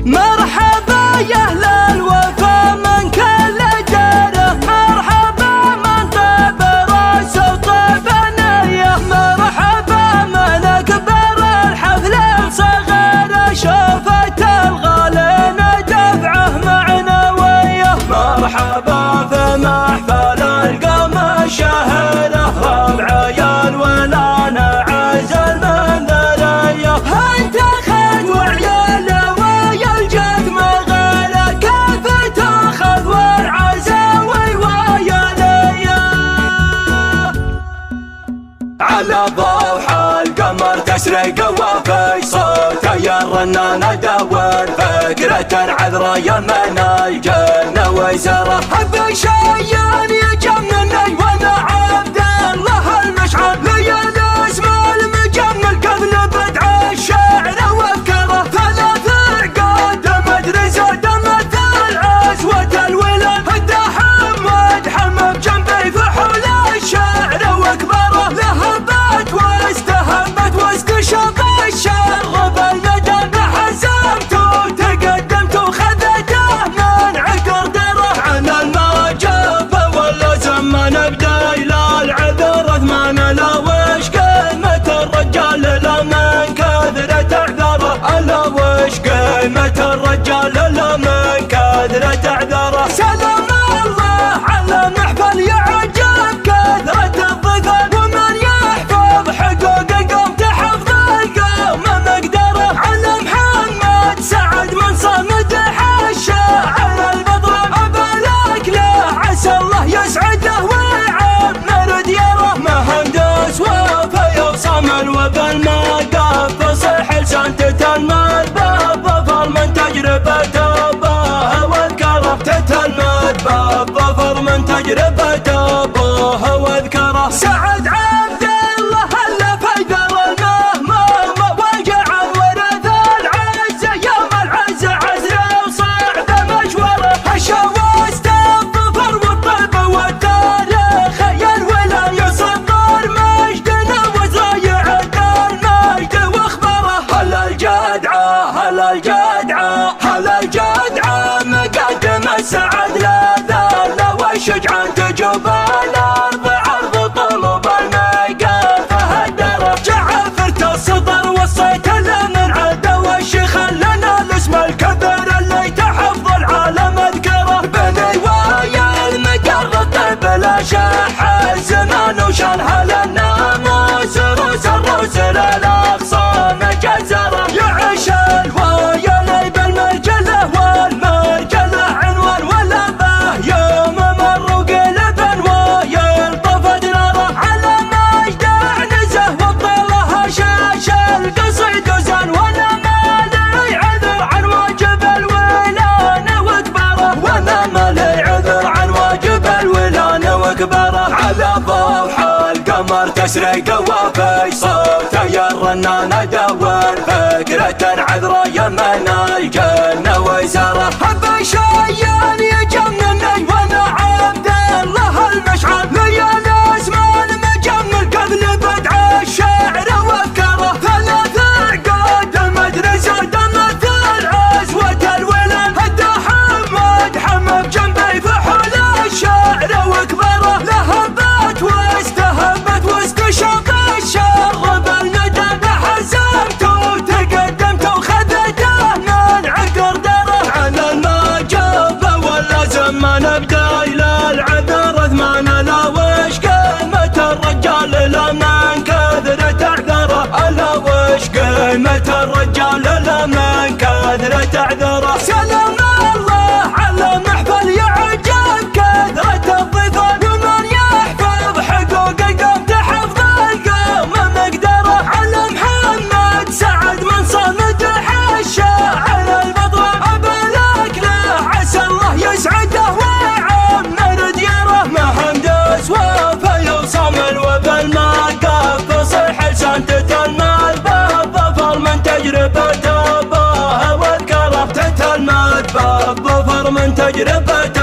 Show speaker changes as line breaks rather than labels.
مرحبا يا أهل الوفا من كل داره، مرحبا من طاب راس وطاب نية، مرحبا من أكبر الحفل صغير شوفت الغالين دفعه معنوية، مرحبا في محفل القوم الشهيرة ربع يا الولان عزل من ذرية، انت خذ وعيال ويا الجد مغيرة كيف تاخذ والعزاوي ويا ليا، على ضوح القمر تسرق وفي صوته يا الرنان ادور فكرة عذرا يمن الجنة ويسره حب شيان يجنني وانا عبد الله المشعل لي الاسم المجمل قبل بدع الشعر وافكاره ثلاث عقاد مدرسة تمثل عزوة الولد الدحم حمد جنبي فحول الشعر واكبره لهبت واستهبت واستشاق الشر بالندى بحزمت وتقدمت وخذته من عقر دره عن المجاب ولا زمان ابدا الى العذر ثمان لا وش قيمة الرجال لا من كثرة اعذاره، الا وش قيمة الرجال لا من كثرة اعذاره، سلام الله على محفل يعجب كثرة الضيفان ومن يحفظ حقوق القوم تحفظ القوم مقدره، على محمد سعد من صمد الشاعر البطل ابلك له عسى الله يسعده ويعمر دياره، مهندس وفي وصمل وبالمقاف فصيح لسان تتلمذ بالظفر من تجربته ابوه واذكره، تتلمذ بالظفر من تجربته ابوه واذكره، سعد عبد الله اللي في ذر المهموم وجعل ورث العزة يوم العزة عزله وصعد مشوره، الشواست الظفر والطيب والتاريخ يا الولا يصدر مجدنا وزرايع المجد واخباره، هلا الجدعة هلا الجدعة هلا الجدعة مقدم السعد لا ذل والشجعان تجوب الارض عرض طلب المقال فهدره، جعفرة السطر والصيت اللي من عده والشيخ لنا الاسم الكبير اللي تحفظ العالم اذكره، بني ويا المقر الطيب لا شح الزمان وشانها للناموس روس الرسل الاغصان جزره، يعيش الوايا لي بالمرجله والمرجله عنوان ولا به يوم مر وقلب ويا الطفد ناره، على مجدع نزه وطيله شاش القصيد وزن وانا مالي عذر عن واجب الولان واكبره، وانا مالي عذر عن واجب الولان واكبره، على ضوح القمر تسرق وفي صوته يا الرنان ادور فكرة عذرا يمن الجنة ويسره، حب شيان يجنني وانا عبد الله المشعل لي الاسم المجمل قبل بدع الشعر وافكاره، ثلاث عقاد مدرسة تمثل عزوة الولد الدحم حمد جنبي فحول الشعر واكبره، لهبت واستهبت واستشاق الشر بالندى بحزمت وتقدمت وخذته من عقر دره، عن المجاب ولا زمان ابدا الى العذر ثمان لا وش قيمة الرجال لا من كثرة اعذره، الا وش قيمة الرجال لا من كثرة اعذره، سلام الله على محفل يعجب كثرة الضيفان ومن يحفظ حقوق القوم تحفظ القوم مقدره، على محمد سعد من صمد الشاعر البطل ابلك له عسى الله يسعده ويعمر دياره، مهندس وفي وصمل وبالمقاف فصيح لسان تتلمذ بالظفر من تجربته ابوه واذكره، تتلمذ بالظفر من تجربته